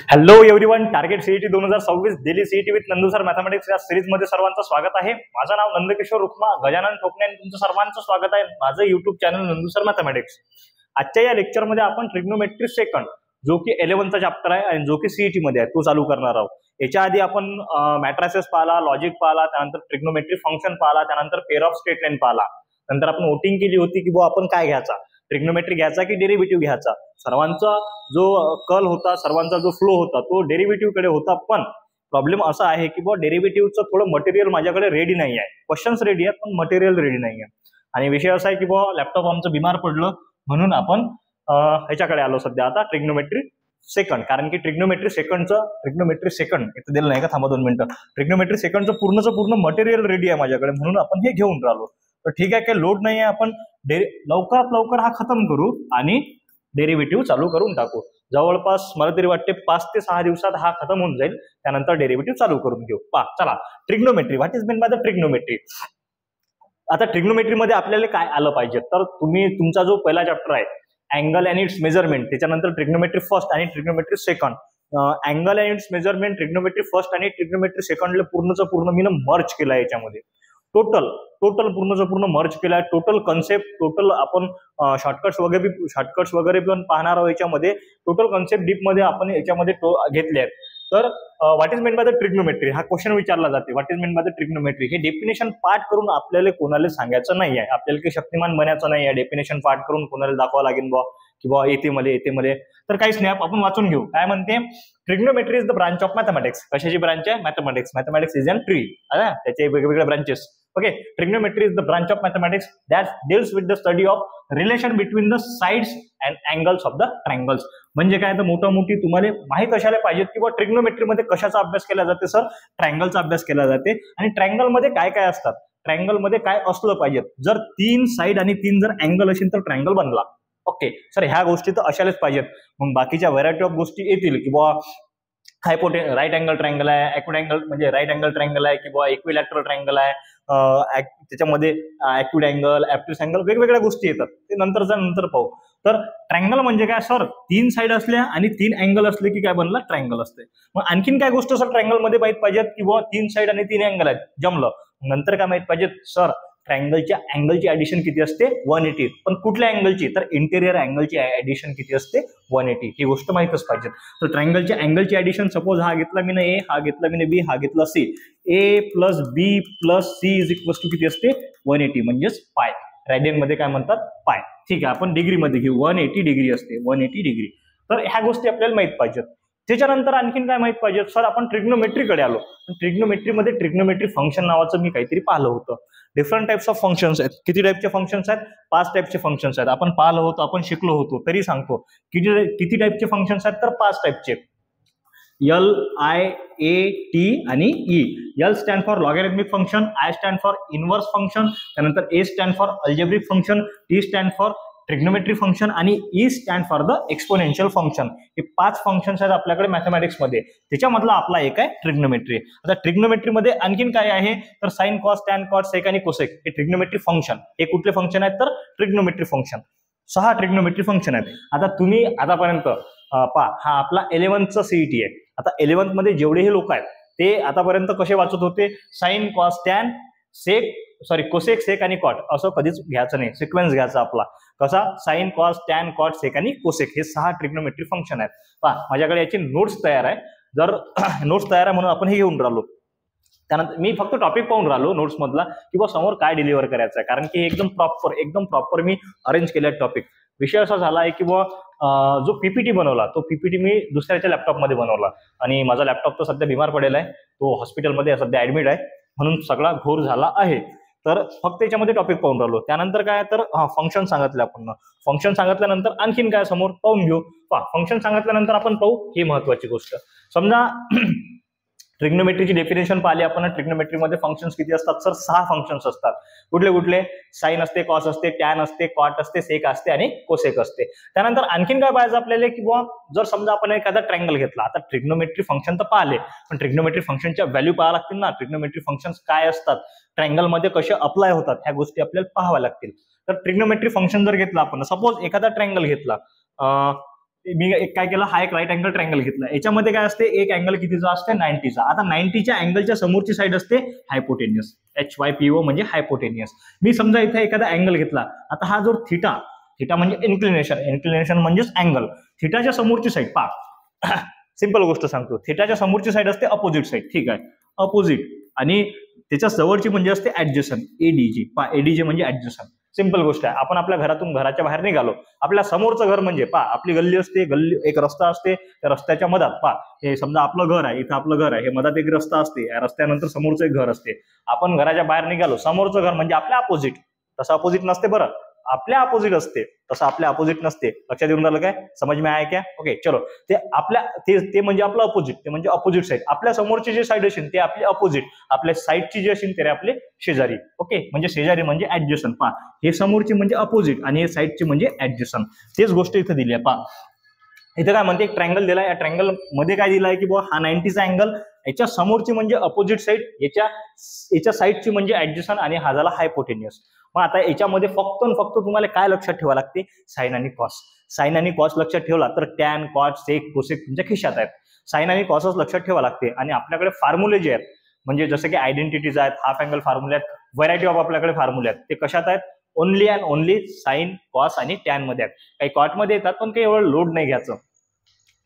Hello everyone, target CET 2026 Delhi CET with Nandu sir mathematics या series मध्ये सर्वांचं स्वागत आहे। माझं नाव नंदकिशोर रुक्मा गजानन ठोकणे आणि तुमचं सर्वांचं स्वागत आहे माझं YouTube channel Nandu sir mathematics. आजच्या या लेक्चर मध्ये आपण ट्रिग्नोमेट्री सेकंड जो की 11th चॅप्टर आहे आणि जो की सीईटी मध्ये आहे तो चालू करणार आहोत। याच्या आधी आपण मॅट्रिसेस पाहिला, लॉजिक पाहिला, त्यानंतर ट्रिग्नोमेट्री फंक्शन पाहिला, त्यानंतर पेअर ऑफ स्ट्रेट लाईन पाहिला। नंतर आपण वोटिंग केली होती की बुवा आपण काय घ्यायचा, ट्रिग्नोमेट्री घ्यायचा की डेरिव्हेटिव्ह घ्यायचा। सर्वांचा जो कल होता, सर्वांचा जो फ्लो होता तो डेरिव्हेटिव्ह कडे होता, पण प्रॉब्लेम असा आहे की बुवा डेरिव्हेटिव्हचं थोडं मटेरियल माझ्याकडे रेडी नाही आहे। क्वेश्चन्स रेडी आहेत पण मटेरियल रेडी नाही आहे आणि विषय असा आहे की बुवा लॅपटॉप आमचं बिमार पडलं म्हणून आपण ह्याच्याकडे आलो सध्या आता ट्रिग्नोमेट्री सेकंड। कारण की ट्रिग्नोमेट्री सेकंड इथं दिलं नाही का, थांबा 2 मिनिटं। ट्रिग्नोमेट्री सेकंडचं पूर्ण मटेरियल रेडी आहे माझ्याकडे म्हणून आपण हे घेऊन राहिलो। तर ठीक आहे, काही लोड नाही आहे, आपण लवकरात लवकर हा खतम करू आणि डेरिव्हेटिव्ह चालू करून टाकू। जवळपास मला तरी वाटते 5 ते 6 दिवसात हा खतम होऊन जाईल, त्यानंतर डेरिव्हेटिव्ह चालू करून घेऊ। चला, trigonometry, what is mean by the trigonometry. आता ट्रिग्नोमेट्री मध्ये आपल्याला काय आलं पाहिजे, तर तुम्ही तुमचा जो पहिला चॅप्टर आहे अँगल अँड इट्स मेजरमेंट, त्याच्यानंतर ट्रिग्नोमेट्री फर्स्ट आणि trigonometry second, angle and it's measurement, trigonometry first आणि ट्रिग्नोमेट्री सेकंडला पूर्ण मी मर्ज केला याच्यामध्ये। टोटल पूर्ण मर्ज केला, टोटल कन्सेप्ट, टोटल आपण शॉर्टकट्स वगैरे पण पाहणार आहोत याच्यामध्ये। टोटल कन्सेप्ट डीप मध्ये आपण याच्यामध्ये घेतले आहेत। तर what is mean by the trigonometry हा क्वेश्चन विचारला जाते। What is mean by the trigonometry हे डेफिनेशन पाठ करून आपल्याला कोणाला सांगायचं नाही आहे, आपल्याला काही शक्तिमान बनायचं नाही आहे। डेफिनेशन पाठ करून कोणाला दाखवावं लागेल बुवा की बुवा येते मध्ये तर काहीच नाही, आपण वाचून घेऊ। काय म्हणते, trigonometry is the branch of mathematics. कशाची ब्रांच आहे? मॅथमॅटिक्स इज अन ट्री, त्याचे वेगवेगळे branches. Okay, trigonometry is the branch of mathematics that deals with the study of relation between the sides and angles of the triangles. म्हणजे काय, तर मोठी तुम्हाला माहित असायला पाहिजे की ट्रिग्नोमेट्री मध्ये कशाचा अभ्यास केला जाते सर, ट्रायंगलचा अभ्यास केला जाते। आणि ट्रायंगल मध्ये काय काय असतात, ट्रायंगल मध्ये काय असलं पाहिजे, जर 3 साइड आणि 3 जर अँगल असेल तर ट्रायंगल बनला। ओके सर, ह्या गोष्टी तर अशाच पाहिजेत। मग बाकीच्या व्हरायटी ऑफ गोष्टी येतील की बुवा राईट अँगल ट्रायंगल आहे, ॲक्युट अँगल म्हणजे राईट अँगल ट्रायंगल आहे किंवा इक्विलॅटरल ट्रायंगल आहे, त्याच्यामध्ये ॲक्युट अँगल, ॲब्ट्यूस अँगल, वेगवेगळ्या गोष्टी येतात, ते नंतर पाहू। तर ट्रायंगल म्हणजे काय सर, 3 साइड असल्या आणि 3 अँगल असले की काय बनला, ट्रायंगल असते। मग आणखीन काय गोष्ट सर ट्रायंगल मध्ये माहित पाहिजेत की बुवा 3 साइड आणि 3 अँगल आहेत, जमलं। नंतर काय माहित पाहिजे सर, ट्रायंगलच्या अँगलची ऍडिशन किती असते, 180। पण कुठल्या अँगलची, तर इंटेरियर अँगलची ऍडिशन किती असते, 180। ही गोष्ट माहितच पाहिजे। तर ट्रायंगलच्या अँगलची ऍडिशन, सपोज हा घेतला मी ए, हा घेतला मी बी, हा घेतला C, A plus B plus C is equal to किती असते, 180 म्हणजेच पाय। रॅडियन मध्ये काय म्हणतात, पाय। ठीक आहे, आपण डिग्री मध्ये घेऊ, 180 डिग्री असते, 180 डिग्री। तर ह्या गोष्टी आपल्याला माहित पाहिजेत। त्याच्यानंतर आणखीन काय माहित पाहिजे सर, आपण ट्रिग्नोमेट्रीकडे आलो। ट्रिग्नोमेट्रीमध्ये ट्रिग्नोमेट्री फंक्शन नावाचं मी काहीतरी पाहिलं होतं। डिफरंट टाइप्स ऑफ फंक्शन्स आहेत। किती टाइपचे फंक्शन्स आहेत, 5 टाइपचे फंक्शन्स आहेत। आपण पाहिलं होतं, आपण शिकलो होतो, तरी सांगतो किती टाइपचे फंक्शन्स आहेत, तर 5 टाइपचे। L, I, A, T आणि E। L stand for logarithmic function, I stand for inverse function, त्यानंतर A stand for algebraic function, T stand for trigonometry function आणि E stand for the exponential function. हे 5 functions आहेत आपल्याकडे mathematics मध्ये, त्याच्यामधला आपला एक आहे ट्रिग्नोमेट्री। आता ट्रिग्नोमेट्री मध्ये आणखीन काय आहे, तर साइन, कॉस, टॅन, कॉट, सेक आणि कोसेक हे ट्रिग्नोमेट्री फंक्शन। हे कुठले फंक्शन आहेत, तर ट्रिग्नोमेट्री फंक्शन। 6 ट्रिग्नोमेट्री फंक्शन आहेत। आता तुम्ही आतापर्यंत पहा, हा आपला 11th सीईटी आहे। आता 11th मध्ये जेवढेही लोक आहेत ते आतापर्यंत कसे वाचत होते, साइन, कॉस, टॅन, कोसेक, सेक आणि कॉट, असं कधीच घ्यायचं नाही, सिक्वेन्स घ्यायचा आपला। कसा, साइन, कॉस, टॅन, कॉट, सेक आणि कोसेक हे 6 ट्रिग्नोमेट्री फंक्शन आहेत। पहा, माझ्याकडे याची नोट्स तयार आहे। जर नोट्स तयार आहे म्हणून आपण हे घेऊन राहिलो, त्यानंतर मी फक्त टॉपिक पाहून राहिलो नोट्स मधला किंवा समोर काय डिलिव्हर करायचं आहे, कारण की एकदम प्रॉपर मी अरेंज केले टॉपिक। विषय असा झाला आहे की जो पीपीटी बनवला, तो पीपीटी मी दुसऱ्याच्या लॅपटॉपमध्ये बनवला आणि माझा लॅपटॉप तर सध्या बिमार पडेल आहे, तो हॉस्पिटलमध्ये सध्या ऍडमिट आहे, म्हणून सगळा घोर झाला आहे। तर फक्त याच्यामध्ये टॉपिक पाहून राहिलो। त्यानंतर काय, तर फंक्शन सांगितलं आपण। फंक्शन सांगितल्यानंतर आणखीन काय समोर पाहून घेऊ। फंक्शन सांगितल्यानंतर आपण पाहू, ही महत्वाची गोष्ट। समजा ट्रिग्नोमेट्रीची डेफिनेशन पाहिली आपण। ट्रिग्नोमेट्रीमध्ये फंक्शन्स किती असतात सर, 6 फंक्शन्स असतात। कुठले, साइन असते, कॉस असते, टॅन असते, कॉट असते, सेक असते आणि कोसेक असते। त्यानंतर आणखीन काय पाहायचं आपल्याला की बुवा, जर समजा आपण एखादा ट्रायंगल घेतला, आता ट्रिग्नोमेट्री फंक्शन तर पाहिले, पण ट्रिग्नोमेट्री फंक्शनच्या व्हॅल्यू पाहावं लागतील ना। ट्रिग्नोमेट्री फंक्शन्स काय असतात, ट्रायंगल मध्ये कसे अप्लाय होतात, ह्या गोष्टी आपल्याला पाहाव्या लागतील। तर ट्रिग्नोमेट्री फंक्शन जर घेतला आपण, सपोज एखादा ट्रायंगल घेतला, मी एक काय केलं, हा एक राईट अँगल ट्रायंगल घेतला. याच्यामध्ये काय असते, एक अँगल कितीचा असते, 90चा. आता 90च्या अँगलच्या समोरची साईड असते हायपोटेनियस, HYPO म्हणजे हायपोटेनियस. मी समजा इथे एखादा अँगल घेतला. आता हा जो थिटा, थिटा म्हणजे इन्क्लिनेशन, इन्क्लिनेशन म्हणजेच अँगल. थिटाच्या समोरची साईड पहा, सिंपल गोष्ट सांगतो, थिटाच्या समोरची साईड असते अपोजिट साईड. ठीक आहे, अपोजिट. आणि त्याच्या जवळची म्हणजे असते ऍडजस्टंट, ADG. पहा, ADG म्हणजे ऍडजस्टंट. सिंपल गोष्ट आहे. आपण आपल्या घराच्या बाहेर निघालो, आपल्या समोरचं घर म्हणजे पहा, आपली गल्ली असते, गल्ली एक रस्ता असते, त्या रस्त्याच्या मधात पहा, हे समजा आपलं घर आहे, इथं आपलं घर आहे, हे मधात एक रस्ता असते, या रस्त्यानंतर समोरचं एक घर असते. आपण घराच्या बाहेर निघालो, समोरचं घर म्हणजे आपल्या अपोजिट. तसं अपोजिट नसते बरं, आपल्या अपोजिट असते. तसं आपल्या अपोजिट नसते. लक्षात येऊन राहिलं काय, समज में आया क्या? ओके चलो. ते आपल्या ते म्हणजे आपलं अपोजिट, ते म्हणजे अपोजिट साईड. आपल्या समोरची जी साईड असेल ते आपली अपोजिट, आपल्या साईडची जी असेल ते आपले शेजारी. ओके, म्हणजे शेजारी म्हणजे ऍडजस्टंट. पहा, हे समोरची म्हणजे अपोजिट आणि हे साईडची म्हणजे ऍडजस्टंट. तेच गोष्ट इथं दिली आहे. पहा, इथं काय म्हणते, एक ट्रायंगल दिलाय. या ट्रायंगल मध्ये काय दिलाय की हा 90चा अँगल, याच्या समोरची म्हणजे अपोजिट साईड, याच्या साईडची म्हणजे ऍडजस्टंट आणि हा झाला हायपोटेनियस. मग आता याच्यामध्ये फक्त तुम्हाला काय लक्षात ठेवा लागते, साइन आणि कॉस. साइन आणि कॉस लक्षात ठेवला तर टॅन, कॉट, सेक, कोसेक तुमच्या खिशात आहेत. साइन आणि कॉसच लक्षात ठेवा लागते. आणि आपल्याकडे फॉर्म्युले जे आहेत, म्हणजे जसं की आयडेंटिटीज आहेत, हाफ अँगल फॉर्म्युले आहेत, व्हरायटी ऑफ आपल्याकडे फॉर्म्युले आहेत, ते कशात आहेत, only and only sine, cos आणि टॅन मध्ये आहेत. काही कॉट मध्ये येतात पण काही एवढं लोड नाही घ्यायचं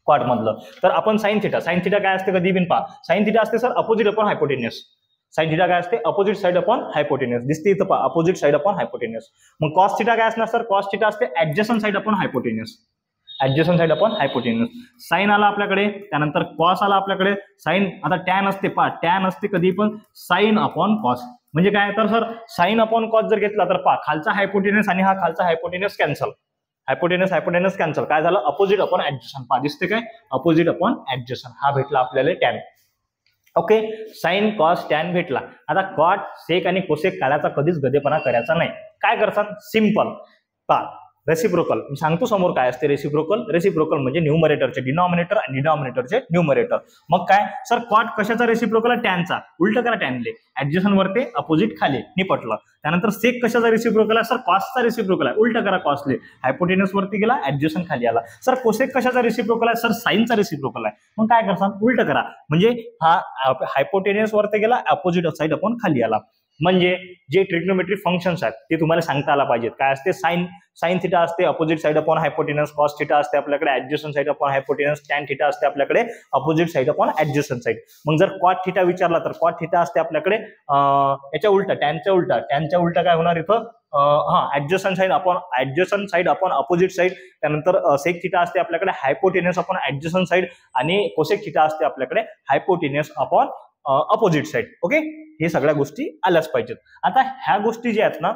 कॉट मधलं. तर आपण साइन थिटा काय असते, कधी बिन पहा, साइन थिटा असते sir opposite upon hypotenuse. Sine theta काय असते, अपोजिट साइड अपॉन हायपोटेनियस. दिसते इथं पहा, अपोजिट साइड अपॉन हायपोटेनियस. मग कॉस थिटा काय असणार सर, कॉस थिटा असते adjacent side upon hypotenuse. Adjacent side upon hypotenuse. Sine आला आपल्याकडे, त्यानंतर कॉस आला आपल्याकडे, साइन. आता टॅन असते पहा, टॅन असते कधी पण साइन अपॉन कॉस. म्हणजे काय, तर सर साइन अपॉन कॉस जर घेतला तर पहा, खालचा हायपोटेनियस आणि हा खालचा हायपोटेनियस कॅन्सल. Hypotenuse cancel. काय झालं, अपोजिट अपॉन ऍडजस्टंट. पहा दिसते काय, अपोजिट अपॉन ऍडजस्टंट. हा भेटला आपल्याला tan. Okay, sine, cos, tan भेटला. आता कॉट, सेक आणि कोसेक काढायचा कधीच गधेपणा करायचा नाही. काय करतात, सिंपल. पहा, रेसिप्रोकल मी सांगतो समोर काय असते. रेसिप्रोकल म्हणजे न्यूमरेटरचे डिनॉमिनेटर आणि डिनॉमिनेटरचे न्यूमरेटर. मग काय सर, कॉट कशाचा रेसिप्रोकल आहे, टॅनचा. उलट करा टॅनले, ऍडजस्टंट वरती अपोजिट खाली, निपटलं. त्यानंतर सेक कशाचा रेसिप्रोकल आहे सर, कॉसचा रेसिप्रोकल आहे. उलट करा कॉसले, हायपोटेनियस वरती गेला, ऍडजस्टंट खाली आला. सर कोसेक कशाचा रेसिप्रोकल आहे सर, साइनचा रेसिप्रोकल आहे. मग काय करतात, उलट करा, म्हणजे हा हायपोटेनियस वरती गेला, अपोजिट साइड अपॉन खाली आला. म्हणजे जे ट्रिग्नोमेट्रिक फंक्शन्स आहेत ते तुम्हाला सांगता आला पाहिजेत. काय असते, साइन थिटा असते opposite side upon hypotenuse, cos theta असते आपल्याकडे adjacent side upon hypotenuse, tan theta असते आपल्याकडे opposite side upon adjacent side. मग जर कॉट थिटा विचारला तर कॉट थिटा असते आपल्याकडे याच्या उलटा, टॅनच्या उलटा काय होणार इथं, adjacent side upon opposite side. त्यानंतर सेक थिटा असते आपल्याकडे हायपोटेनस अपॉन ऍडजस्टंट साइड आणि कोसेक थिटा असते आपल्याकडे hypotenuse upon opposite side. Okay, हे सगळ्या गोष्टी आल्याच पाहिजेत. आता ह्या गोष्टी ज्या आहेत ना,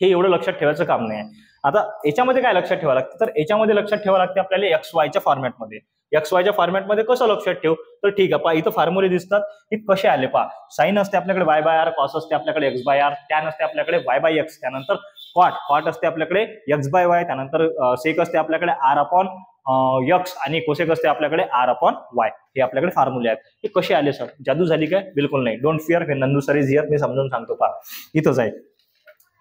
हे एवढं लक्षात ठेवायचं काम नाही आहे. आता याच्यामध्ये काय लक्षात ठेवावं लागतं, तर याच्यामध्ये लक्षात ठेवावं लागते आपल्याला XYच्या फॉर्मॅटमध्ये. XYच्या फॉर्मॅटमध्ये कसं लक्षात ठेव, तर ठीक आहे, पहा इथं फॉर्म्युले दिसतात, हे कसे आले पहा. साइन असते आपल्याकडे Y/R, कॉस असते आपल्याकडे X/R, टॅन असते आपल्याकडे Y/X, त्यानंतर कॉट असते आपल्याकडे X/Y, त्यानंतर सेक असते आपल्याकडे R/X आणि कोसेक असते आपल्याकडे R/Y. हे आपल्याकडे फॉर्म्युले आहेत. हे कसे आले सर, जादू झाली काय, बिलकुल नाही. डोंट फिअर, हे नंदू सर इज हिअर. मी समजून सांगतो पहा, इथंच आहे.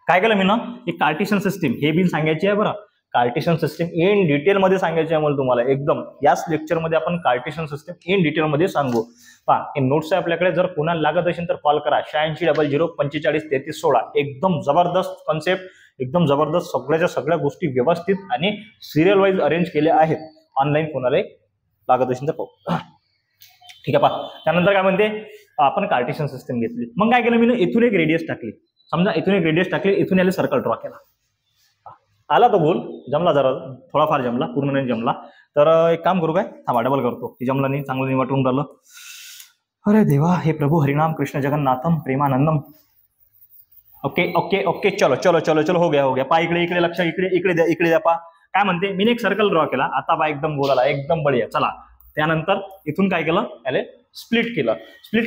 काय केलं मी ना, एक कार्टेशियन सिस्टीम हे बिन सांगायची आहे बरं. कार्टेशियन सिस्टीम इन डिटेल मध्ये सांगायची आहे मला तुम्हाला एकदम. याच लेक्चर मध्ये आपण कार्टेशियन सिस्टीम इन डिटेल मध्ये सांगू. पहा, हे नोट्स आहे आपल्याकडे. जर कोणाला लागत असेल तर कॉल करा 8600453316. एकदम जबरदस्त कॉन्सेप्ट, एकदम जबरदस्त, सगळ्याच्या सगळ्या गोष्टी व्यवस्थित आणि सिरियल वाईज अरेंज केल्या आहेत. ऑनलाईन कोणाला लागत असेल तर पाहू. ठीक आहे, पहा त्यानंतर काय म्हणते, आपण कार्टेशियन सिस्टीम घेतली. मग काय केलं मी, इथून एक रेडियस टाकली. समजा इथून एक रेडियस टाकली, इथून याला सर्कल ड्रॉ केला. आला तो गोल, जमला जरा, थोडाफार जमला, पूर्ण नाही जमला. तर एक काम करू काय, थांबा डबल करतो. हे जमला नाही, चांगलं नाही वाटून राहिलं. अरे देवा, हे प्रभू हरिनाम कृष्ण जगन्नाथम प्रेमानंदम. ओके ओके ओके, चलो चलो चलो चलो, हो गया. पा इकडे लक्ष, इकडे द्या. पा काय म्हणते, मी एक सर्कल ड्रॉ केला. आता बा एकदम गोल आला, एकदम बढिया. चला, त्यानंतर इथून काय केलं, याले स्प्लिट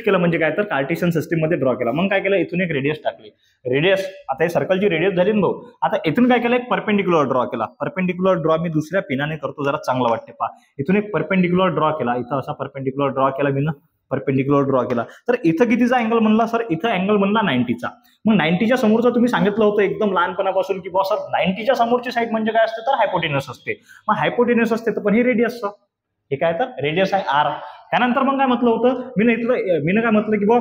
केलं म्हणजे काय, तर कार्टेशियन सिस्टीम मध्ये ड्रॉ केला. मग काय केलं, इथून एक रेडियस टाकली. रेडियस, आता हे सर्कलची रेडियस झाली ना भाऊ. आता इथून काय केलं, एक परपेंडिक्युलर ड्रॉ केला. परपेंडिक्युलर ड्रॉ मी दुसऱ्या पिनाने करतो, जरा चांगलं वाटते. पहा, इथून एक परपेंडिक्युलर ड्रॉ केला. इथं असा परपेंडिक्युलर ड्रॉ केला मी ना. परपेंडिक्युलर ड्रॉ केला तर इथं कितीचा अँगल म्हणला सर, इथं अँगल म्हणला 90चा. मग 90च्या समोरचं तुम्ही सांगितलं होतं एकदम लहानपणापासून की बॉस सर 90च्या समोरची साईड म्हणजे काय असते तर हायपोटेनस असते. मग हायपोटेनस असते तर पण हे रेडियसचं, हे काय तर रेडियस आहे आर. त्यानंतर मग काय म्हटलं होतं मी काय म्हटलं की बॉ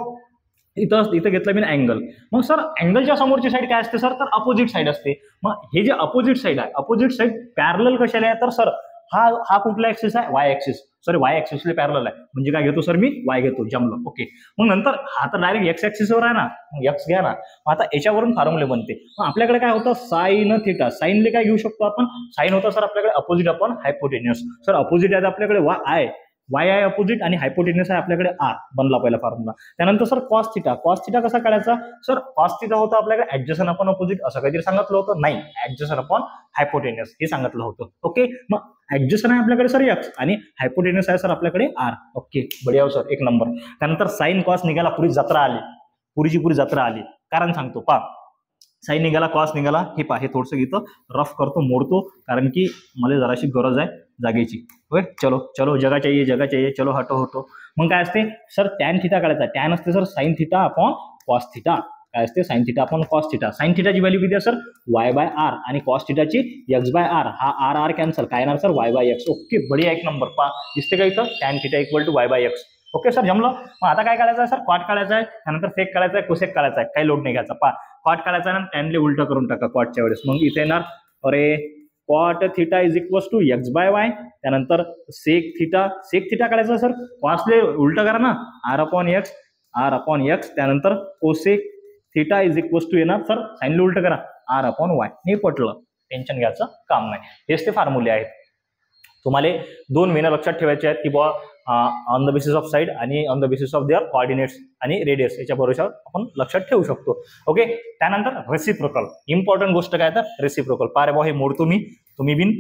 इथं घेतलं मी अँगल. मग सर अँगलच्या समोरची साईड काय असते सर तर अपोजिट साईड असते. मग हे जे अपोजिट साईड आहे, अपोजिट साईड पॅरलल कशाला आहे तर सर हा कुठला ऍक्सिस आहे, वाय ऍक्सिस. सॉरी वाय ऍक्सिसला पॅरलल आहे म्हणजे काय घेतो सर मी वाय घेतो, जमलं. ओके. मग नंतर हा तर डायरेक्ट एक्स ऍक्सिसवर आहे ना, मग एक्स घ्या ना. आता याच्यावरून फॉर्म्युले बनते. मग आपल्याकडे काय होतं साइन थिटा. साइनले काय घेऊ शकतो आपण, साइन होता सर आपल्याकडे अपोजिट अपॉन हायपोटेन्युस. सर अपोजिट आहे आपल्याकडे वाय आहे अपोजिट आणि हायपोटेन्युस आहे आपल्याकडे आर, बनला पहिला फॉर्म्युला. त्यानंतर sir cos theta. Cos theta कसा काढायचा सर, कॉस थिटा होता आपल्याकडे ऍडजस्टन अपॉन अपोजिट असं काहीतरी सांगितलं होतं, नाही ऍडजस्टन अपॉन हायपोटेन्युस हे सांगितलं होतं. ओके. मग ऍडजस्टन आहे आपल्याकडे सर एक्स आणि हायपोटेन्युस आहे सर आपल्याकडे आर. ओके बढिया हो सर, एक नंबर. त्यानंतर साइन कॉस निघाला, पुरी जत्रा आली. कारण सांगतो पा, साइन निघाला कॉस निघाला, हे पा हे थोडंसं घेतो रफ करतो, मोडतो, कारण की मला जराशी गरज आहे जागेची. ओके चलो जगा चाहिए, चलो हटो. मग काय असते सर टॅन थिटा काढायचा. टॅन असते sir sine theta upon cos theta. काय असते sine theta upon cos theta. Sine थिटाची व्हॅल्यू किती आहे सर वाय बाय आर आणि कॉस थिटाची एक्स बाय आर. हा आर कॅन्सल, काय येणार sir Y by X. Okay बढिया, एक नंबर. पा दिसते का इथं tan theta equal to Y by X. Okay sir जमलं. मग आता काय काढायचं आहे सर, कॉट काढायचा आहे, त्यानंतर सेक काढायचा आहे, कोसेक काढायचा आहे, काही लोड नाही घ्यायचा. पा कॉट काढायचा आहे ना, टॅनले उलट करून टाका कॉटच्या वेळेस. मग इथे येणार अरे cot theta is equal to x by y. त्यानंतर सेक थिटा काढायचा सर, कॉसले उलट करा ना, आर अपॉन एक्स. त्यानंतर cosec theta is equal to येणार सर साइनले उलट करा, आर अपॉन वाय. हे पटलं, टेन्शन घ्यायचं काम नाही. हेच ते फॉर्म्युले आहेत. तुम्हाला 2 महिने लक्षात ठेवायचे आहेत की बुवा on the basis of side आणि on the basis of their coordinates आणि रेडियस याच्या भरोशावर आपण लक्षात ठेवू शकतो. ओके. त्यानंतर रेसिप्रोकल, इम्पॉर्टंट गोष्ट काय तर रेसिप्रोकल. पारे भाऊ हे मोडतो मी, तुम्ही बिन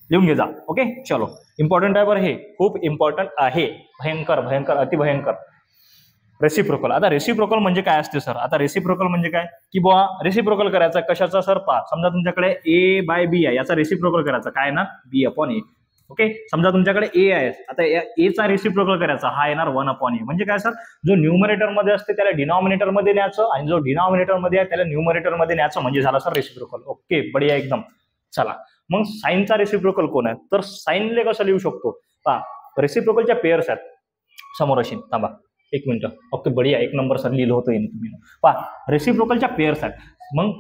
लिहून घे जा. ओके चलो, इम्पॉर्टंट आहे बरं, हे खूप इम्पॉर्टंट आहे, भयंकर अतिभयंकर. रेसिप्रोकल. आता रेसिप्रोकल म्हणजे काय असते सर, आता रेसिप्रोकल म्हणजे काय की बुवा रेसिप्रोकल करायचा कशाचा सर, पा समजा तुमच्याकडे ए बाय बी आहे, याचा रेसिप्रोकल करायचा काय ना बी अपॉन ए. ओके. समजा तुमच्याकडे ए आहे, आता ए चा रेसिप्रोकल करायचा, हा येणार 1 अपॉन ए. म्हणजे काय सर, जो न्यूमरेटर मध्ये असते त्याला डिनॉमिनेटर मध्ये न्यायचं आणि जो डिनॉमिनेटर मध्ये आहे त्याला न्यूमरेटर मध्ये न्यायचं, म्हणजे झाला सर रेसिप्रोकल. ओके बढिया एकदम. चला मग साइनचा रेसिप्रोकल कोण आहे तर साइनले कसं लिहू शकतो पहा, रेसिप्रोकलच्या पेअर्स आहेत समोर अशी. थांबा 1 मिनिट. ओके बढिया, एक नंबर सर लिहिलं होतं तुम्ही. पहा रेसिप्रोकलच्या पेअर्स आहेत. मग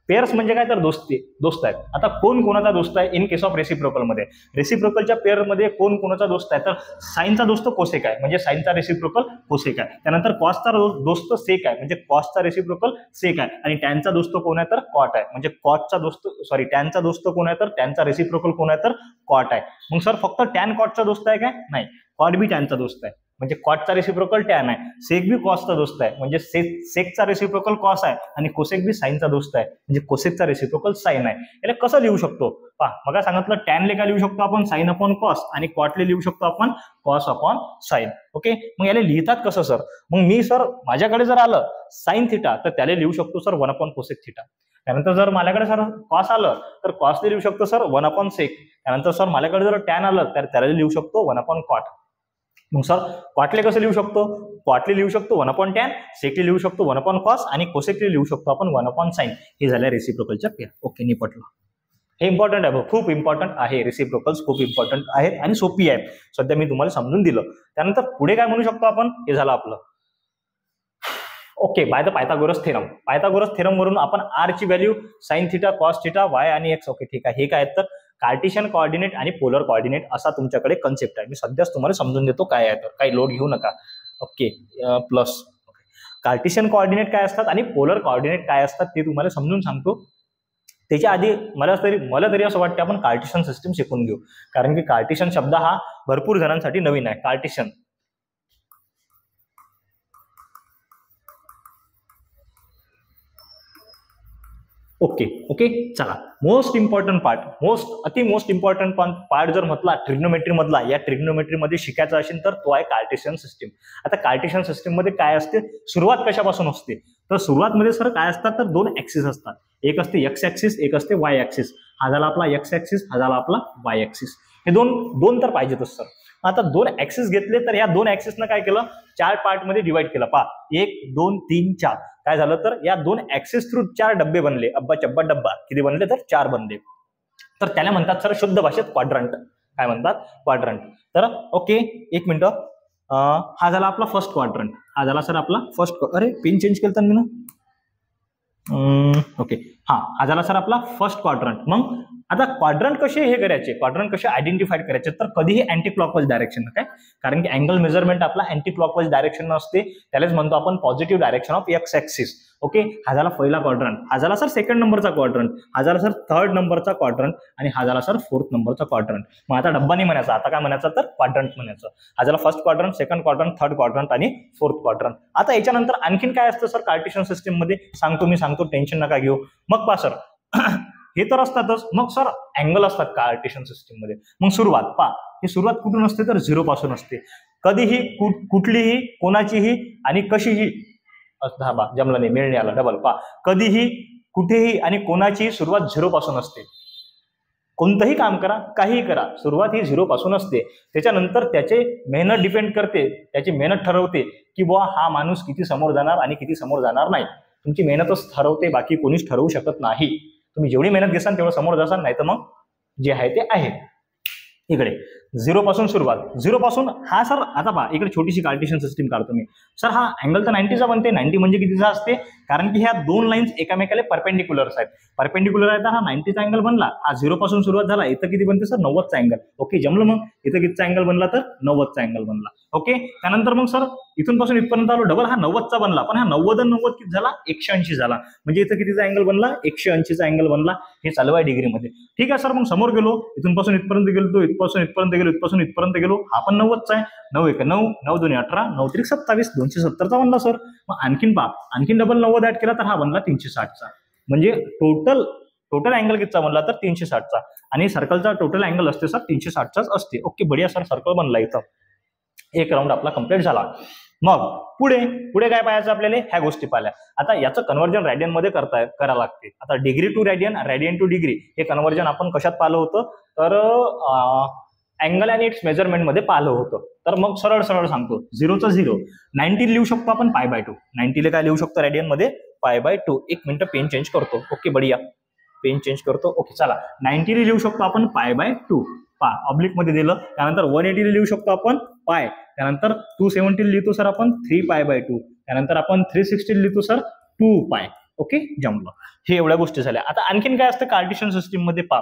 पेअर्स म्हणजे काय तर दोस्त आहेत. आता कोण कोणाचा दोस्त आहे इन केस ऑफ रेसिप्रोकल मध्ये, रेसिप्रोकलच्या पेअर मध्ये कोण कोणाचा दोस्त आहे तर साइनचा दोस्त कोसेक आहे म्हणजे साइनचा रेसिप्रोकल कोसेक आहे. त्यानंतर कॉसचा दोस्त सेक आहे म्हणजे कॉसचा रेसिप्रोकल सेक आहे. आणि टॅनचा दोस्त कोण आहे तर कॉट आहे म्हणजे टॅनचा दोस्त कोण आहे तर टॅनचा रेसिप्रोकल कोण आहे तर कॉट आहे. मग सर फक्त टॅन कॉटचा दोस्त आहे काय, नाही, कॉट बी टॅनचा दोस्त आहे म्हणजे कॉटचा रेसिप्रोकल टॅन आहे. सेक बी कॉसचा दोस्त आहे म्हणजे सेकचा रेसिप्रोकल कॉस आहे आणि कोसेक बी साइनचा दोस्त आहे म्हणजे कोसेकचा रेसिप्रोकल साइन आहे. याला कसं लिहू शकतो पहा, मग सांगितलं टॅनले काय लिहू शकतो आपण साइन अपॉन कॉस आणि कॉटले लिहू शकतो आपण कॉस अपॉन साइन. ओके. मग याला लिहितात कसं सर, मग मी सर माझ्याकडे जर आलं साइन थिटा तर त्याला लिहू शकतो सर 1 अपॉन कोसेक थिटा. त्यानंतर जर माझ्याकडे सर कॉस आलं तर कॉसले लिहू शकतो सर 1 अपॉन सेक. त्यानंतर सर माझ्याकडे जर टॅन आलं तर त्याला लिहू शकतो 1 अपॉन कॉट. मग सर कॉटले कसं लिहू शकतो, कॉटले लिहू शकतो 1 अपॉन टॅन, सेकले लिहू शकतो 1 अपॉन कॉस आणि कोसेकले लिहू शकतो आपण 1 अपॉन साइन. हे झाल्या रेसिप्रोकलच्या पेअर. ओके निपटलं. हे इम्पॉर्टंट आहे, खूप इम्पॉर्टंट आहे. रेसिप्रोकल्स खूप इम्पॉर्टंट आहेत आणि सोपी आहे. सध्या मी तुम्हाला समजून दिलं. त्यानंतर पुढे काय म्हणू शकतो आपण, हे झालं आपलं okay by the Pythagoras theorem. Pythagoras theorem वरून आपण आर ची value sine theta cos theta Y आणि एक्स. ओके ठीक आहे. हे काय तर कार्टिशियन कोऑर्डिनेट आणि पोलर कोऑर्डिनेट असा तुमच्याकडे कन्सेप्ट आहे. मी सध्याच तुम्हाला समजून देतो काय आहे, तर काही लोड घेऊ नका. ओके प्लस कार्टिशियन कोऑर्डिनेट काय असतात आणि पोलर कोऑर्डिनेट काय असतात ते तुम्हाला समजून सांगतो. त्याच्या आधी मला तरी असं वाटतं आपण कार्टिशियन सिस्टीम शिकून घेऊ, कारण की कार्टिशियन शब्द हा भरपूर जणांसाठी नवीन आहे. कार्टिशियन ओके ओके चला. मोस्ट इम्पॉर्टंट पार्ट जर म्हटला ट्रिग्नोमेट्री मधला, या ट्रिग्नोमेट्री मध्ये शिकायचा असेल तर तो आहे कार्टेशियन सिस्टीम. आता कार्टेशियन सिस्टीम मध्ये काय असते, सुरुवात कशापासून असते तर सुरुवात मध्ये सर काय असतात तर 2 ऍक्सिस असतात. एक असते एक्स ऍक्सिस, एक असते वाय ऍक्सिस. हा झाला आपला एक्स ऍक्सिस, हा झाला आपला वाय ऍक्सिस. हे दोन तर पाहिजेतच सर. आता दोन ऍक्सिस घेतले तर या दोन ऍक्सिसनं काय केलं, 4 पार्ट मध्ये डिवाइड केलं. पहा 1 2 3 4 काय झालं तर या दोन ऍक्सिस थ्रू 4 डब्बे बनले. अब्बा चब्बा डब्बा किती बनले तर 4 बनले. तर त्याला म्हणतात सर शुद्ध भाषेत क्वाड्रंट. काय म्हणतात, क्वाड्रंट. तर ओके एक मिनिट, हा झाला आपला फर्स्ट क्वाड्रंट. हा झाला सर आपला फर्स्ट, अरे पेन चेंज केलं मी ना. ओके हा झाला सर आपला फर्स्ट क्वाड्रंट. मग आता क्वाड्रंट कसे हे करायचे, क्वाड्रंट कसे आयडेंटिफाईड करायचे, तर कधीही अँटी क्लॉकवाईज डायरेक्शन. काय, कारण की अँगल मेजरमेंट आपला अँटी क्लॉकवाईज डायरेक्शन असते, त्यालाच म्हणतो आपण positive direction of x axis. Okay, हा झाला पहिला क्वाड्रंट. हा झाला सर सेकंड नंबरचा क्वाड्रंट. हा झाला सर थर्ड नंबरचा क्वाड्रंट. आणि हा झाला सर फोर्थ नंबरचा क्वाड्रंट. मग आता डब्बा नाही म्हणायचा, आता काय म्हणायचं तर क्वाड्रंट म्हणायचं. हा झाला first quadrant, second quadrant, third quadrant आणि फोर्थ क्वाड्रंट. आता याच्यानंतर आणखीन काय असतं सर कार्टेशियन सिस्टीम मध्ये, सांगतो टेन्शन नका घेऊ. मग पहा सर हे तर असतातच, मग सर अँगल असतात कार्टेशियन सिस्टीम मध्ये. मग सुरुवात पहा, ही सुरुवात कुठून असते तर 0 पासून असते. कधीही कुठलीही कोणाचीही आणि कशीही, धाबा जमला नाही, मेळ नाही आला, डबल. पहा कधीही कुठेही आणि कोणाची सुरुवात 0 पासून असते. कोणतंही काम करा, काहीही करा, सुरुवात ही 0 पासून असते. त्याच्यानंतर त्याचे मेहनत डिपेंड करते, त्याची मेहनत ठरवते की बुवा हा माणूस किती समोर जाणार आणि किती समोर जाणार नाही. तुमची मेहनतच ठरवते, बाकी कोणीच ठरवू शकत नाही. तुम्ही जेवढी मेहनत घेसाल तेवढं समोर जासाल, नाही तर मग जे आहे ते आहे. इकडे 0 पासून सुरुवात, 0 पासून हा सर. आता पहा इकडे छोटीशी कार्टेशियन सिस्टीम काढतो मी. सर हा अँगल तर 90चा बनते. 90 म्हणजे कितीचा असते, कारण की ह्या दोन लाईन्स एकामेकाला परपेंडिक्युलर्स आहेत. परपेंडिक्युलर आहे तर हा 90चा अँगल बनला. हा 0 पासून सुरुवात झाला, इथं किती बनते सर 90चा अँगल. ओके जमलं. मग इथं कितीचा अँगल बनला तर 90चा अँगल बनला. ओके, त्यानंतर मग सर इथून पासून इथपर्यंत आलो, डबल हा 90चा बनला. पण हा 90 आणि 90 किती झाला 180 झाला. म्हणजे इथं कितीचा अँगल बनला 180चा अँगल बनला. हे चालू आहे डिग्रीमध्ये. ठीक आहे सर. मग समोर गेलो, इथून पासून इथपर्यंत गेलो, इथपासून इथपर्यंत गेलो, इथपासून इथपर्यंत गेलो, हा पण 90चा आहे. 9 1 9, 9 2 18, 9 3 27, 270चा बनला सर. मग आणखीन पहा, आणखीन डबल 90 ऍड केला तर हा बनला 360चा. म्हणजे टोटल अँगल कितीचा बनला तर 360चा. आणि सर्कलचा टोटल अँगल असते सर 360चाच असते. ओके बढिया सर, सर्कल बनला. इथं एक राऊंड आपला कंप्लीट झाला. मग पुढे काय पाहायचं आपल्याला, ह्या गोष्टी पाहिल्या. आता याचं कन्व्हर्जन रॅडियन मध्ये करा लागते. आता degree to radian, radian to degree हे कन्व्हर्जन आपण कशात पाहिलं होतं तर अँगल आणि इट्स मेजरमेंट मध्ये पाहिलं होतं. तर मग सरळ सांगतो, 0चं 0, 90 लिहू शकतो आपण π/2. 90 काय लिहू शकतो रॅडियन मध्ये π/2. एक मिनिट पेन चेंज करतो. ओके बढिया, पेन चेंज करतो. ओके चला, 90 लिहू शकतो आपण π/2. ऑब्लिक मध्ये दिलं. त्यानंतर 180 लिहू शकतो आपण पाय. त्यानंतर 270 लिहितो सर आपण 3π/2. त्यानंतर आपण 360 लिहितो सर 2π. ओके जमलं. हे एवढ्या गोष्टी झाल्या. आता आणखीन काय असतं कार्टेशियन सिस्टीम मध्ये पहा,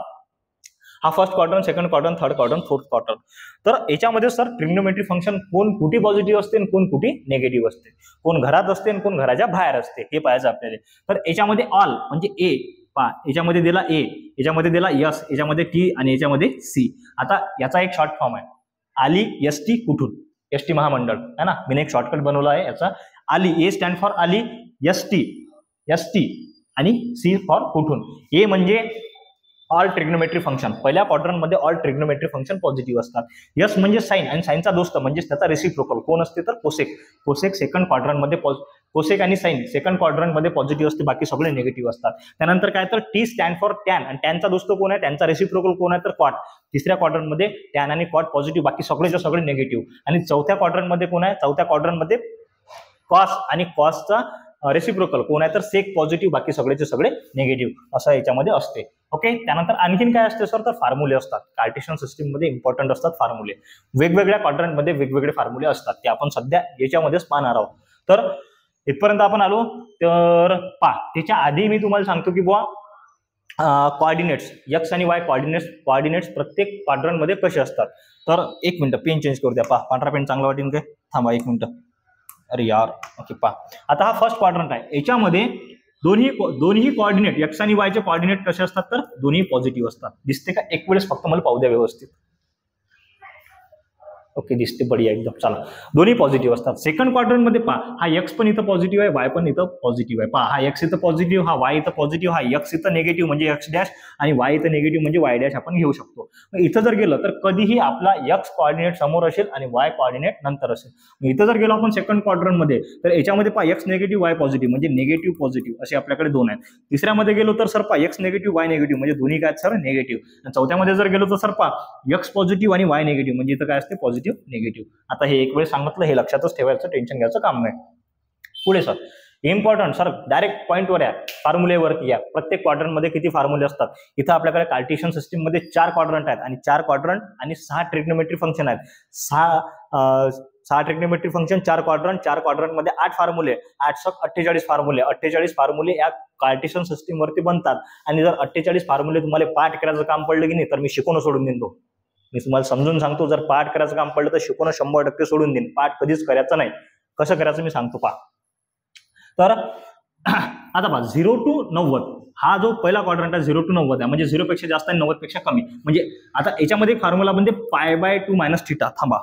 हा first quadrant, second quadrant, third quadrant, fourth quadrant. तर याच्यामध्ये सर ट्रिग्नोमेट्री फंक्शन कोण कुठे पॉझिटिव्ह असते आणि कोण कुठे निगेटिव्ह असते, कोण घरात असते आणि कोण घराच्या बाहेर असते, हे पाहायचं आपल्याला. तर याच्यामध्ये ऑल म्हणजे ए पहा, याच्यामध्ये दिला ए, याच्यामध्ये दिला यस, याच्यामध्ये टी आणि याच्यामध्ये सी. आता याचा एक शॉर्ट फॉर्म आहे, आली एसटी कुठून, एसटी महामंडळ है ना. मी एक शॉर्टकट बनवला आहे याचा. आली, ए स्टँड फॉर आली, एसटी आणि सी फॉर कुठून. ए म्हणजे ऑल ट्रिग्नोमेट्री फंक्शन, पहिल्या क्वाड्रंट मध्ये ऑल ट्रिग्नोमेट्री फंक्शन पॉझिटिव्ह असतात. यस म्हणजे साइन, आणि साइनचा दोस्त म्हणजे त्याचा रेसिप्रोकल कोण असते तर कोसेक सेकंड क्वाड्रंट मध्ये कोसेक आणि साइन सेकंड क्वाड्रंट मध्ये पॉझिटिव्ह असते, बाकी सगळे निगेटिव्ह असतात. त्यानंतर काय तर टी स्टँड फॉर टॅन, आणि टॅनचा दोस्त कोण आहे, त्यांचा रेसिप्रोकल कोण आहे तर कॉट. तिसऱ्या क्वाड्रंट मध्ये टॅन आणि कॉट पॉझिटिव्ह, बाकी सगळेच्या सगळे निगेटिव्ह. आणि चौथ्या क्वाड्रंट मध्ये कोण आहे, चौथ्या क्वाड्रंट मध्ये कॉस आणि कॉसचा रेसिप्रोकल कोण आहे तर सेक पॉझिटिव्ह, बाकी सगळेचे सगळे निगेटिव्ह, असं याच्यामध्ये असते. ओके, त्यानंतर आणखीन काय असते सर तर फॉर्म्युले असतात. कार्टेशियन सिस्टीम मध्ये इम्पॉर्टंट असतात फॉर्म्युले. वेगवेगळ्या क्वाड्रंट मध्ये वेगवेगळे फॉर्म्युले असतात, ते आपण सध्या याच्यामध्येच पाहणार आहोत. तर इथपर्यंत आपण आलो. तर त्याच्या आधी मी तुम्हाला सांगतो की बुवा कोऑर्डिनेट्स एक्स आणि वाय कोऑर्डिनेट्स प्रत्येक क्वाड्रंट मध्ये कसे असतात. तर एक मिनिट पेन चेंज करू द्या. पांढरा पेन चांगला वाटेल काय, थांबा एक मिनिट. अरे यार ओके आता हा फर्स्ट क्वाड्रंट आहे. याच्यामध्ये दोन्ही कोऑर्डिनेट एक्स आणि वायचे कोऑर्डिनेट कसे असतात तर दोन्ही पॉझिटिव्ह असतात. दिसते का, एक वेळेस फक्त मला पाहू द्या व्यवस्थित. ओके दिसते बढिया एकदम. चला, दोन्ही पॉझिटिव्ह असतात. सेकंड क्वाड्रंट मध्ये हा एक्स पण इथं पॉझिटिव्ह आहे, वाय पण इथं पॉझिटिव्ह आहे. हा एक्स इथं पॉझिटिव्ह, हा वाय इथं पॉझिटिव्ह, हा एक्स इथं निगेटिव्ह म्हणजे एक्स डॅश आणि वाय इथं निगेटिव्ह म्हणजे वाय डॅश आपण घेऊ शकतो. इथं जर गेलं तर कधीही आपला एक्स कोऑर्डिनेट समोर असेल आणि वाय कोऑर्डिनेट नंतर असेल. इथं जर गेलो आपण सेकंड क्वाड्रंट मध्ये तर याच्यामध्ये एक्स निगेटिव्ह वाय पॉझिटिव्ह म्हणजे निगेटिव्ह पॉझिटिव्ह असे आपल्याकडे दोन आहेत. तिसऱ्यामध्ये गेलो तर sir x negative Y negative म्हणजे दोन्ही काय सर निगेटिव्ह. चौथ्यामध्ये जर गेलो तर सर एक्स पॉझिटिव्ह आणि वाय निगेटिव्ह म्हणजे इथं काय असते पॉझिटिव्ह पॉझिटिव्ह निगेटिव्ह। आता हे एक वेळ सांगितलं, हे लक्षातच ठेवायचं, टेन्शन घ्यायचं काम नाही। पुढे सर इम्पॉर्टंट सर, डायरेक्ट पॉईंटवर या, फॉर्म्युलेवरती या। प्रत्येक क्वाड्रंटमध्ये किती फॉर्म्युले असतात? इथं आपल्याकडे कार्टेशियन सिस्टीममध्ये 4 क्वाड्रंट आहेत आणि 4 क्वाड्रंट आणि 6 ट्रिग्नोमेट्री फंक्शन आहेत। 6 ट्रिग्नोमेट्री फंक्शन, 4 क्वाड्रंट, 4 क्वाड्रंटमध्ये 8 फॉर्म्युले, 8 + 48 फॉर्म्युले। 48 फॉर्म्युले या कार्टेशियन सिस्टीमवरती बनतात आणि जर 48 फॉर्म्युले तुम्हाला पाठ करायचं काम पडलं की नाही तर मी शिकवणं सोडून देईन। मी तुम्हाला समजून सांगतो, जर पाठ करायचं काम पडलं तर शिकवणं 100% सोडून देईन, पाठ कधीच करायचं नाही। कसं करायचं मी सांगतो पहा। तर आता पहा 0 to 90 हा जो पहिला क्वाड्रंट आहे 0 to 90 आहे, म्हणजे 0 पेक्षा जास्त आणि 90 पेक्षा कमी। म्हणजे आता याच्यामध्ये फॉर्म्युला बनते π/2 - θ। थांबा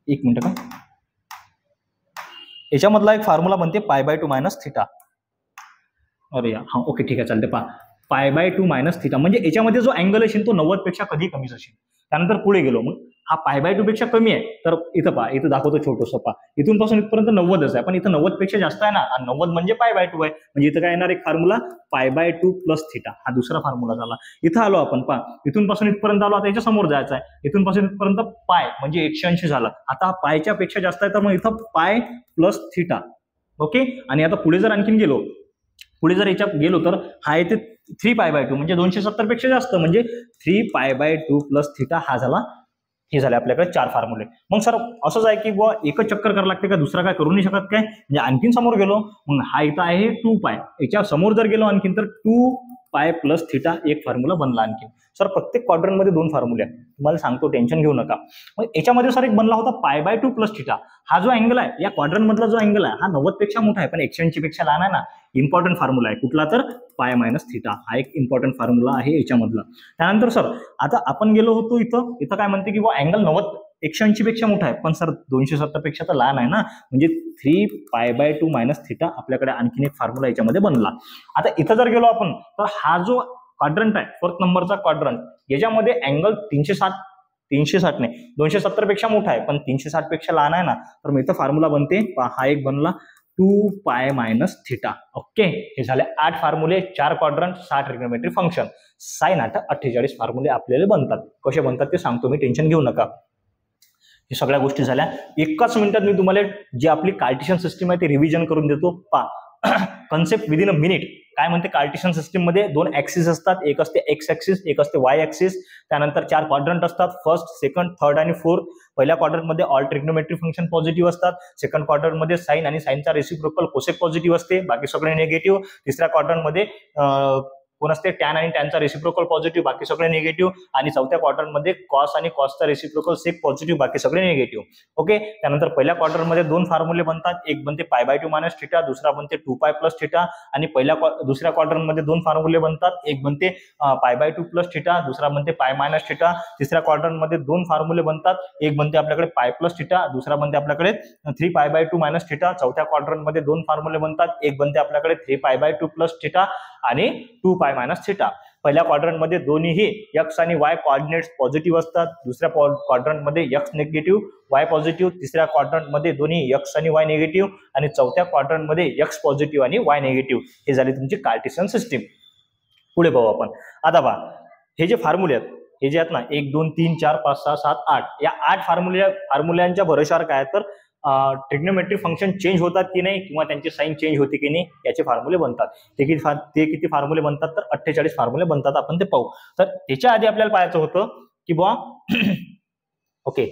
एक मिनिट, का याच्यामधला एक फॉर्म्युला बनते π/2 - θ। अरे या हा ओके ठीक आहे चालते। पहा π/2 - θ म्हणजे याच्यामध्ये जो अँगल असेल तो 90 पेक्षा कधी कमीच असेल। त्यानंतर पुढे गेलो, मग हा π/2 पेक्षा कमी आहे तर इथं पहा, इथं दाखवतो छोटंसं पहा, इथून पासून इथपर्यंत 90च आहे, पण इथं 90 पेक्षा जास्त आहे ना, आणि 90 म्हणजे π/2 आहे, म्हणजे इथं काय येणार एक फॉर्म्युला π/2 + θ, हा दुसरा फॉर्म्युला झाला। इथं आलो आपण, पहा इथून पासून इथपर्यंत आलो, आता याच्या समोर जायचं आहे, इथून पासून इथपर्यंत π म्हणजे 180 झाला। आता πच्या पेक्षा जास्त आहे तर मग इथं π + θ। ओके, आणि आता पुढे जर आणखीन गेलो, पुढे जर याच्यात गेलो तर हा येते 3π/2 म्हणजे 270 पेक्षा जास्त, म्हणजे 3π/2 + θ हा झाला। हे झाले आपल्याकडे 4 फॉर्म्युले। मग सर असंच आहे की बुवा एकच चक्कर करावं लागते का, दुसरा काय करू नाही शकत काय? म्हणजे आणखीन समोर गेलो, मग हा इथं आहे 2π, याच्या समोर जर गेलो आणखीन तर 2π + θ एक फॉर्म्युला बनला आणखीन। सर प्रत्येक क्वाड्रंटमध्ये 2 फॉर्म्युले आहेत, तुम्हाला सांगतो टेन्शन घेऊ नका। मग याच्यामध्ये सर एक बनला होता π/2 + θ, हा जो अँगल आहे या क्वाड्रंट मधला जो अँगल आहे हा 90 पेक्षा मोठा आहे पण 180 पेक्षा लहान आहे ना। इम्पॉर्टंट फॉर्म्युला आहे कुठला, तर π - θ हा एक इम्पॉर्टंट फॉर्म्युला आहे याच्यामधला। त्यानंतर सर आता आपण गेलो होतो इथं काय म्हणते की अँगल 180 पेक्षा मोठा आहे, पण सर 270 पेक्षा तर लहान आहे ना, म्हणजे 3π/2 - θ आपल्याकडे आणखीन एक फॉर्म्युला याच्यामध्ये बनला। आता इथं जर गेलो आपण तर हा जो क्वाड्रंट आहे 4th नंबरचा क्वाड्रंट, याच्यामध्ये अँगल 360 नाही 270 पेक्षा मोठा आहे पण 360 पेक्षा लहान आहे ना, तर मग इथं फॉर्म्युला बनते, हा एक बनला 2π - θ। ओके, हे झाले 8 फॉर्म्युले, 4 क्वाड्रंट, 6 ट्रिग्नोमेट्री फंक्शन, साइन 48 फॉर्म्युले आपल्याला बनतात। कसे बनतात ते सांगतो मी, टेन्शन घेऊ नका। हे सगळ्या गोष्टी झाल्या, एकाच मिनिटात मी तुम्हाला जी आपली कार्टेशियन सिस्टीम आहे ती रिव्हिजन करून देतो। Concept within a minute. काय म्हणते, कार्टेशियन सिस्टीम मध्ये 2 ऍक्सिस असतात, एक असते एक्स ऍक्सिस, एक असते वाय ऍक्सिस। त्यानंतर 4 क्वाड्रंट असतात, फर्स्ट, सेकंड, थर्ड आणि फोर्थ। पहिल्या क्वाड्रंट मध्ये ऑल ट्रिग्नोमेट्री फंक्शन पॉझिटिव्ह असतात, सेकंड क्वाड्रंट मध्ये साइन आणि साइनचा रेसिप्रोकल कोसेक पॉझिटिव्ह असते, बाकी सगळे निगेटिव्ह। तिसऱ्या क्वाड्रंट मध्ये कोण असते, टॅन आणि टॅनचा रेसिप्रोकल पॉझिटिव्ह, बाकी सगळे निगेटिव्ह। आणि चौथ्या क्वाड्रंट मध्ये कॉस आणि कॉसचा रेसिप्रोकल सेक पॉझिटिव्ह, बाकी सगळे निगेटिव्ह। ओके, त्यानंतर पहिल्या क्वाड्रंट मध्ये 2 फॉर्म्युले बनतात, एक बनते π/2 - θ, दुसरा बनते 2π + θ। आणि दुसऱ्या क्वाड्रंट मध्ये 2 फॉर्म्युले बनतात, एक बनते π/2 + θ, दुसरा बनते π - θ। तिसऱ्या क्वाड्रंट मध्ये 2 फॉर्म्युले बनतात, एक बनते आपल्याकडे π + θ, दुसरा बनते आपल्याकडे 3π/2 - θ। चौथ्या क्वाड्रंट मध्ये 2 फॉर्म्युले बनतात, एक बनते आपल्याकडे 3π/2 + θ आणि 2π - θ। पहिल्या क्वाड्रंट मध्ये दोन्हीही x आणि y कोऑर्डिनेट्स पॉझिटिव्ह असतात, दुसऱ्या क्वाड्रंट मध्ये x निगेटिव्ह, y पॉझिटिव्ह, तिसऱ्या क्वाड्रंट मध्ये दोन्ही x आणि y निगेटिव्ह, आणि चौथ्या क्वाड्रंट मध्ये x पॉझिटिव्ह आणि y निगेटिव्ह। हे झाली तुमची कार्टेशियन सिस्टीम। पुढे पाहू आपण। आता पहा, हे जे फॉर्म्युले आहेत, हे जे आहेत ना 1 2 3 4 5 6 7 8, या 8 फॉर्म्युल्यांच्या भरोशावर काय तर ट्रिग्नोमेट्री फंक्शन चेंज होतात की नाही किंवा त्यांची साइन चेंज होते की नाही याचे फॉर्म्युले बनतात। ते किती फॉर्म्युले बनतात, तर 48 फॉर्म्युले बनतात, आपण ते पाहू। तर त्याच्या आधी आपल्याला पाहायचं होतं की बुवा ओके,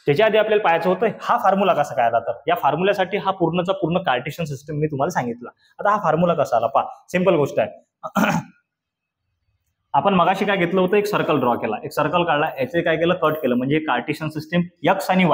त्याच्या आधी आपल्याला पाहायचं होतं हा फॉर्म्युला कसा काय आला। तर या फॉर्म्युल्यासाठी हा पूर्णचा पूर्ण कार्टेशियन सिस्टीम मी तुम्हाला सांगितलं। आता हा फॉर्म्युला कसा आला पहा, सिंपल गोष्ट आहे। आपण मगाशी काय घेतलं होतं, एक सर्कल ड्रॉ केला, एक सर्कल काढला, याचे काय केलं, कट केलं, म्हणजे कार्टेशियन सिस्टीम x आणि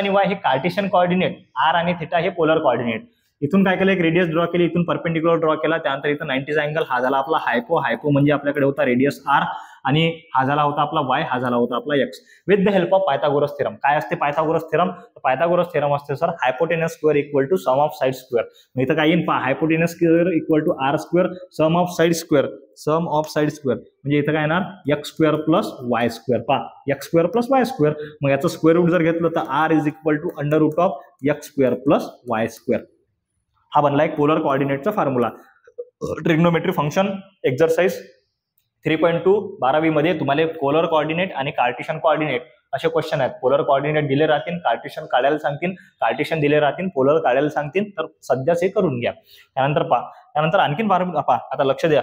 y हे कार्टेशियन कोऑर्डिनेट, r आणि θ हे पोलर कोऑर्डिनेट। इथून काय केलं, एक रेडियस ड्रॉ केली, इथून परपेंडिक्युलर ड्रॉ केला, त्यानंतर इथं 90 अँगल, हा झाला आपला हायपो म्हणजे आपल्याकडे होता रेडियस r, आणि हा झाला होता आपला y, हा झाला होता आपला x। With the help of Pythagoras theorem. काय असते पायथागोरस थेरम, पायथागोरस थेरम असते sir hypotenuse square equal to sum of side square. मग इथं काय येईल पहा, hypotenuse square equal to r square sum of side square, sum of side square म्हणजे इथं काय येणार x square plus y square. पहा x square plus y square, मग याचं स्क्वेअर रूट जर घेतलं तर r is equal to under root of x square plus y square. हा बनला एक पोलर कोऑर्डिनेटचा फॉर्म्युला। ट्रिग्नोमेट्री फंक्शन एक्सरसाइज 3.2 12वी मध्ये तुम्हाला पोलर कोऑर्डिनेट आणि कार्टेशियन कोऑर्डिनेट असे क्वेश्चन आहेत. पोलर कोऑर्डिनेट दिले राहतील, कार्टेशियन काढायला सांगतील, कार्टेशियन दिले राहतील, पोलर काढायला सांगतील, तर सध्याच हे करून घ्या. त्यानंतर आणखीन फॉर्म्युला पहा, आता लक्ष द्या.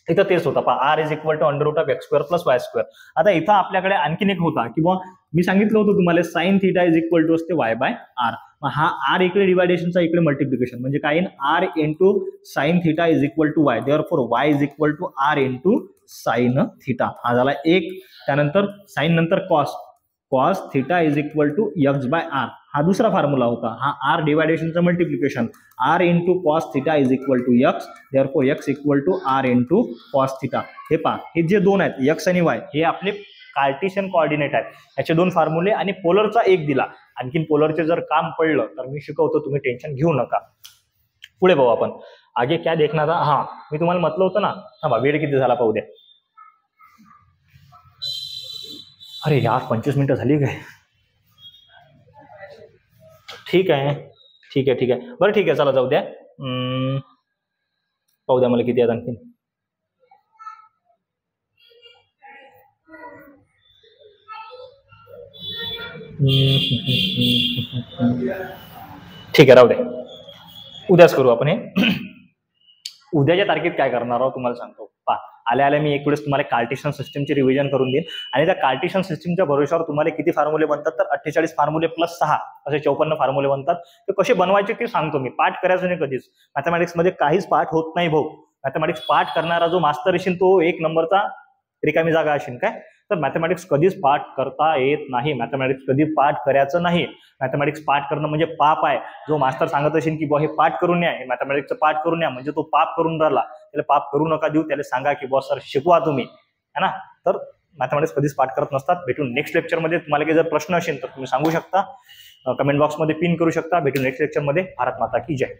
इथं तेच होतं पहा, r is equal to under root of x square plus y square. आता इथं आपल्याकडे आणखीन एक होता की बुवा मी सांगितलं होतं तुम्हाला sine theta is equal to असते वाय बाय आर. हा आर इकडे डिवायडेशनचा इकडे मल्टिप्लिकेशन म्हणजे काय R into sine theta is equal to Y. Therefore Y is equal to R into sine theta. हा झाला एक. त्यानंतर साइन नंतर cos theta is equal to x by R. हा दुसरा फॉर्म्युला होता. हा आर डिवायडेशनचं multiplication R into cos theta is equal to X. Therefore x equal to R into cos theta. हे पहा, हे जे दोन आहेत एक्स आणि वाय हे आपले कार्टेशियन कोऑर्डिनेट आहेत. याचे दोन फॉर्म्युले आणि पोलरचा एक दिला. आणखीन पोलरचे जर काम पडलं तर मी शिकवतो, तुम्ही टेन्शन घेऊ नका. पुढे भाऊ आपण आगे क्या देखना था. हा मी तुम्हाला म्हटलं होतं ना. हा वेळ किती झाला पाहू द्या. अरे यार 25 मिनिटं झाली काय. ठीक आहे. बरं ठीक आहे, चला जाऊ द्या. पाहू द्या मला किती आहेत आणखीन. ठीक आहे, राहू द्या, उद्याच करू आपण हे. उद्याच्या तारखेत काय करणार आहोत तुम्हाला सांगतो. पहा, आल्या मी एक वेळेस तुम्हाला कार्टेशियन सिस्टमची रिव्हिजन करून देईन आणि त्या कार्टेशियन सिस्टमच्या भरोश्यावर तुम्हाला किती फॉर्म्युले बनतात तर 48 फॉर्म्युले प्लस 6 असे 54 फॉर्म्युले बनतात. ते कसे बनवायचे ते सांगतो मी. पाठ करायचं नाही कधीच. मॅथमॅटिक्समध्ये काहीच पाठ होत नाही भाऊ. मॅथमॅटिक्स पाठ करणारा जो मास्तर असेल तो एक नंबरचा रिकामी जागा असेल काय. तर मॅथमॅटिक्स कधीच पाठ करता येत नाही. मॅथमॅटिक्स कधी पाठ करायचं नाही. मॅथमॅटिक्स पाठ करणं म्हणजे पाप आहे. जो मास्तर सांगत असेल की बुवा हे पाठ करून न्या, हे मॅथमॅटिक्सचं पाठ करून न्या, म्हणजे तो पाप करून राहिला. त्याला पाप करू नका देऊ. त्याला सांगा की बुवा सर शिकवा तुम्ही, है ना. तर मॅथमॅटिक्स कधीच पाठ करत नसतात. भेटून नेक्स्ट लेक्चरमध्ये. तुम्हाला काही जर प्रश्न असेल तर तुम्ही सांगू शकता, कमेंट बॉक्समध्ये पिन करू शकता. भेटून नेक्स्ट लेक्चरमध्ये. भारत माता की जय.